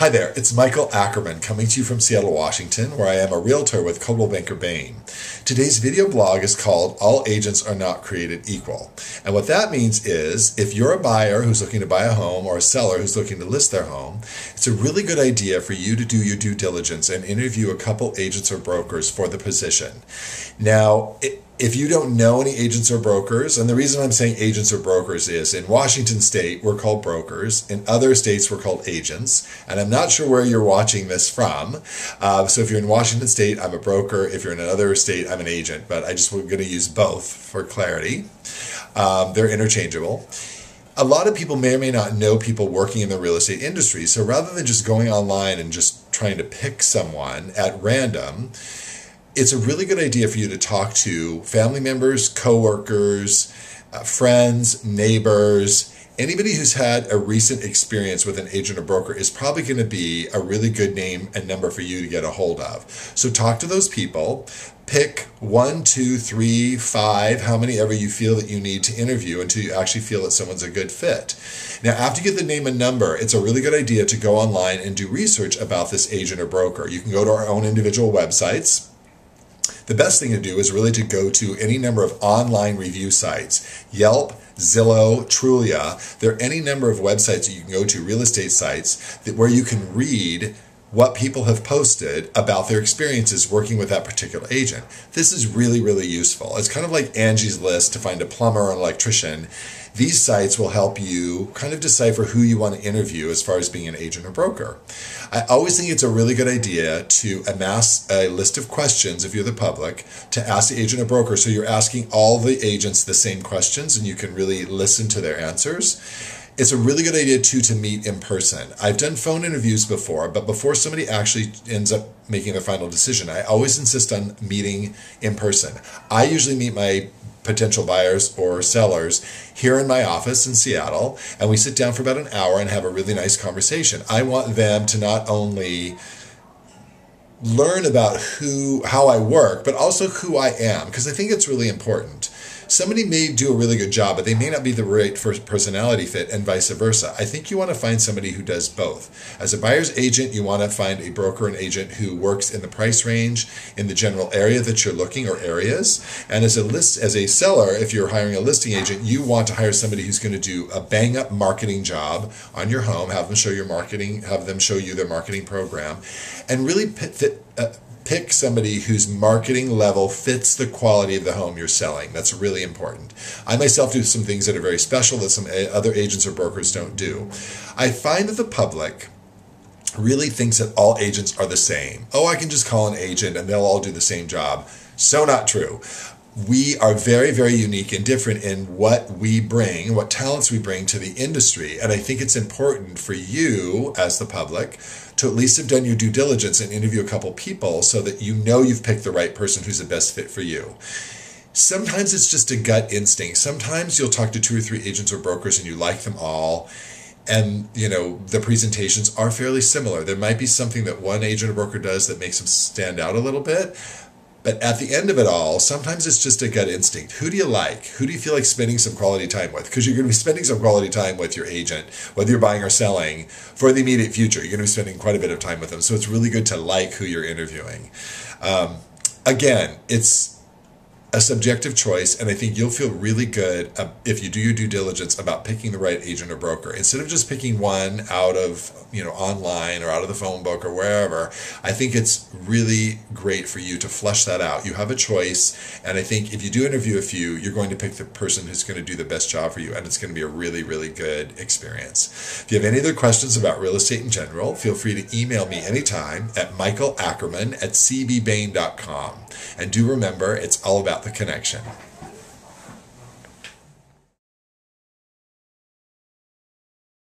Hi there, it's Michael Ackerman coming to you from Seattle, Washington, where I am a realtor with Coldwell Banker Bain. Today's video blog is called All Agents Are Not Created Equal. And what that means is, if you're a buyer who's looking to buy a home or a seller who's looking to list their home, it's a really good idea for you to do your due diligence and interview a couple agents or brokers for the position. Now, if you don't know any agents or brokers, and the reason I'm saying agents or brokers is in Washington State, we're called brokers. In other states, we're called agents. And I'm not sure where you're watching this from. So if you're in Washington State, I'm a broker. If you're in another state, I'm an agent. But we're going to use both for clarity. They're interchangeable. A lot of people may or may not know people working in the real estate industry. So rather than just going online and just trying to pick someone at random, it's a really good idea for you to talk to family members, coworkers, friends, neighbors. Anybody who's had a recent experience with an agent or broker is probably going to be a really good name and number for you to get a hold of. So talk to those people. Pick 1, 2, 3, 5, how many ever you feel that you need to interview until you actually feel that someone's a good fit. Now, after you get the name and number, it's a really good idea to go online and do research about this agent or broker. You can go to our own individual websites. The best thing to do is really to go to any number of online review sites. Yelp, Zillow, Trulia. There are any number of websites that you can go to, real estate sites, where you can read what people have posted about their experiences working with that particular agent. This is really, really useful. It's kind of like Angie's List to find a plumber or an electrician. These sites will help you kind of decipher who you want to interview as far as being an agent or broker. I always think it's a really good idea to amass a list of questions, if you're the public, to ask the agent or broker. So you're asking all the agents the same questions and you can really listen to their answers. It's a really good idea, too, to meet in person. I've done phone interviews before, but before somebody actually ends up making their final decision, I always insist on meeting in person. I usually meet my potential buyers or sellers here in my office in Seattle, and we sit down for about an hour and have a really nice conversation. I want them to not only learn about how I work, but also who I am, because I think it's really important. Somebody may do a really good job, but they may not be the right personality fit, and vice versa. I think you want to find somebody who does both. As a buyer's agent, you want to find a broker and agent who works in the price range, in the general area that you're looking, or areas. And as a seller, if you're hiring a listing agent, you want to hire somebody who's going to do a bang-up marketing job on your home, have them show you their marketing program, and really pick somebody whose marketing level fits the quality of the home you're selling. That's really important. I myself do some things that are very special that some other agents or brokers don't do. I find that the public really thinks that all agents are the same. Oh, I can just call an agent and they'll all do the same job. So not true. We are very, very unique and different in what we bring, what talents we bring to the industry. And I think it's important for you as the public to at least have done your due diligence and interview a couple people so that you know you've picked the right person who's the best fit for you. Sometimes it's just a gut instinct. Sometimes you'll talk to 2 or 3 agents or brokers and you like them all. And, the presentations are fairly similar. There might be something that one agent or broker does that makes them stand out a little bit. But at the end of it all, sometimes it's just a gut instinct. Who do you like? Who do you feel like spending some quality time with? Because you're going to be spending some quality time with your agent, whether you're buying or selling, for the immediate future. You're going to be spending quite a bit of time with them. So it's really good to like who you're interviewing. Again, it's a subjective choice, and I think you'll feel really good if you do your due diligence about picking the right agent or broker. Instead of just picking one out of, online or out of the phone book or wherever, I think it's really great for you to flesh that out. You have a choice, and I think if you do interview a few, you're going to pick the person who's going to do the best job for you, and it's going to be a really, really good experience. If you have any other questions about real estate in general, feel free to email me anytime at michaelackerman@cbbain.com. And do remember, it's all about the connection.